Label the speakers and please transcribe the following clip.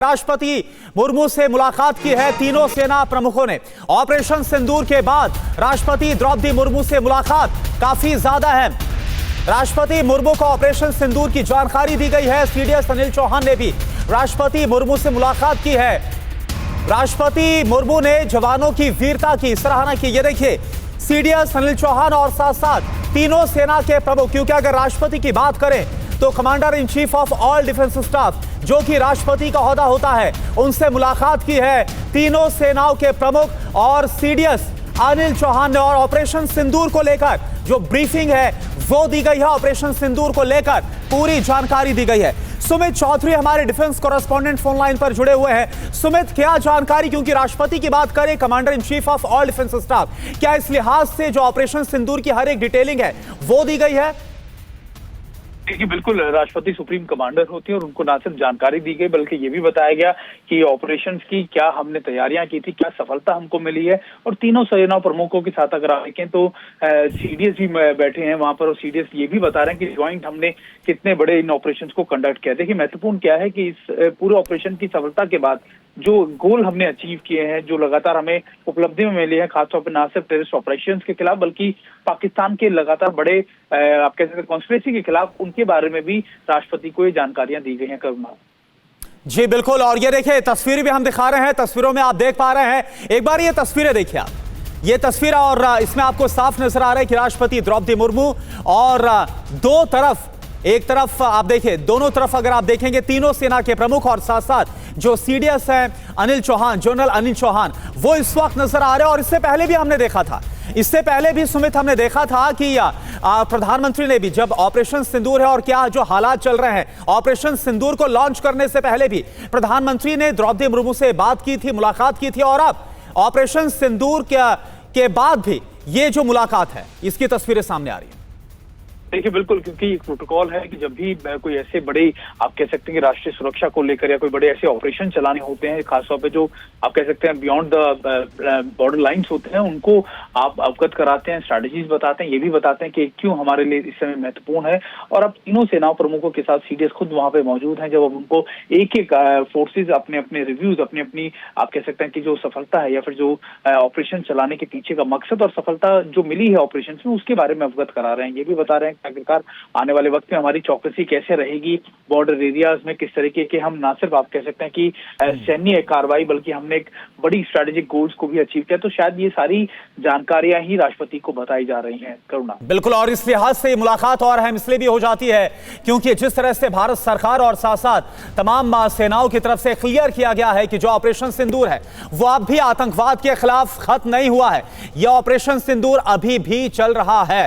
Speaker 1: राष्ट्रपति मुर्मू से मुलाकात की है तीनों सेना प्रमुखों ने। ऑपरेशन सिंदूर के बाद राष्ट्रपति द्रौपदी मुर्मू से मुलाकात काफी ज्यादा है। राष्ट्रपति मुर्मू को ऑपरेशन सिंदूर की जानकारी दी गई है। सीडीएस अनिल चौहान ने भी राष्ट्रपति मुर्मू से मुलाकात की है। राष्ट्रपति मुर्मू ने जवानों की वीरता की सराहना की। ये देखिए सीडीएस अनिल चौहान और साथ साथ तीनों सेना के प्रमुख, क्योंकि अगर राष्ट्रपति की बात करें तो commander in chief of all defence staff जो कि राष्ट्रपति का ओहदा होता है, उनसे मुलाकात की है तीनों सेनाओं के प्रमुख और सीडीएस अनिल चौहान ने। और ऑपरेशन सिंदूर को लेकर जो ब्रीफिंग है वो दी गई है। ऑपरेशन सिंदूर को लेकर पूरी जानकारी दी गई है। सुमित चौधरी हमारे डिफेंस कॉरेस्पॉन्डेंट फोन लाइन पर जुड़े हुए हैं। सुमित, क्या जानकारी, क्योंकि राष्ट्रपति की बात करें commander in chief of all defence staff, क्या इस लिहाज से जो ऑपरेशन सिंदूर की हर एक डिटेलिंग है वो दी गई है?
Speaker 2: देखिए, बिल्कुल राष्ट्रपति सुप्रीम कमांडर होते हैं और उनको ना सिर्फ जानकारी दी गई बल्कि ये भी बताया गया कि ऑपरेशंस की क्या हमने तैयारियां की थी, क्या सफलता हमको मिली है। और तीनों सेना प्रमुखों के साथ अगर आप देखें तो सीडीएस भी बैठे हैं वहां पर और सीडीएस ये भी बता रहे हैं कि ज्वाइंट हमने कितने बड़े इन ऑपरेशंस को कंडक्ट किया। देखिए, महत्वपूर्ण क्या है कि इस पूरे ऑपरेशन की सफलता के बाद जो गोल हमने अचीव किए हैं, जो लगातार हमें उपलब्धि में मिली है, खासतौर पर ना सिर्फ टेररिस्ट ऑपरेशंस के खिलाफ बल्कि पाकिस्तान के लगातार बड़े आप कह सकते हैं कॉन्स्पिरेसी के खिलाफ, उनके बारे में भी राष्ट्रपति को ये जानकारियां दी गई हैं। करुणा
Speaker 1: जी बिल्कुल, और ये देखिए तस्वीरें भी हम दिखा रहे हैं। तस्वीरों में आप देख पा रहे हैं, एक बार ये तस्वीरें देखिए आप, ये तस्वीर, और इसमें आपको साफ नजर आ रहा है कि राष्ट्रपति द्रौपदी मुर्मू और दो तरफ, एक तरफ आप देखिए, दोनों तरफ अगर आप देखेंगे तीनों सेना के प्रमुख और साथ साथ जो सीडीएस है अनिल चौहान, जनरल अनिल चौहान, वो इस वक्त नजर आ रहे हैं। और इससे पहले भी हमने देखा था, इससे पहले भी सुमित हमने देखा था कि प्रधानमंत्री ने भी जब ऑपरेशन सिंदूर है और क्या जो हालात चल रहे हैं, ऑपरेशन सिंदूर को लॉन्च करने से पहले भी प्रधानमंत्री ने द्रौपदी मुर्मू से बात की थी, मुलाकात की थी। और अब ऑपरेशन सिंदूर के बाद भी ये जो मुलाकात है इसकी तस्वीरें सामने आ रही है।
Speaker 2: देखिए, बिल्कुल, क्योंकि एक प्रोटोकॉल है कि जब भी कोई ऐसे बड़े आप कह सकते हैं कि राष्ट्रीय सुरक्षा को लेकर या कोई बड़े ऐसे ऑपरेशन चलाने होते हैं, खासतौर पे जो आप कह सकते हैं बियॉन्ड द बॉर्डर लाइंस होते हैं, उनको आप अवगत कराते हैं, स्ट्रैटेजीज बताते हैं, ये भी बताते हैं कि क्यों हमारे लिए इस समय महत्वपूर्ण है। और अब तीनों सेनाओं प्रमुखों के साथ सीडीएस खुद वहां पे मौजूद हैं। जब अब उनको एक एक फोर्सेज अपने अपने रिव्यूज, अपनी अपनी आप कह सकते हैं कि जो सफलता है या फिर जो ऑपरेशन चलाने के पीछे का मकसद और सफलता जो मिली है ऑपरेशन में, उसके बारे में अवगत करा रहे हैं। ये भी बता रहे हैं आखिरकार आने वाले वक्त में हमारी चौकसी कैसे रहेगी बॉर्डर एरियाज में, किस तरीके के हम ना सिर्फ आप कह सकते हैं कि सैन्य कार्रवाई बल्कि हमने एक बड़ी स्ट्रेटेजिक गोल्स को भी अचीव किया। तो शायद ये सारी जानकारियां ही राष्ट्रपति को बताई जा रही हैं। करुणा
Speaker 1: बिल्कुल, और इस लिहाज से मुलाकात और अहम इसलिए भी हो जाती है क्योंकि जिस तरह से भारत सरकार और साथ साथ तमाम सेनाओं की तरफ से क्लियर किया गया है कि जो ऑपरेशन सिंदूर है वो अब भी आतंकवाद के खिलाफ खत्म नहीं हुआ है। यह ऑपरेशन सिंदूर अभी भी चल रहा है।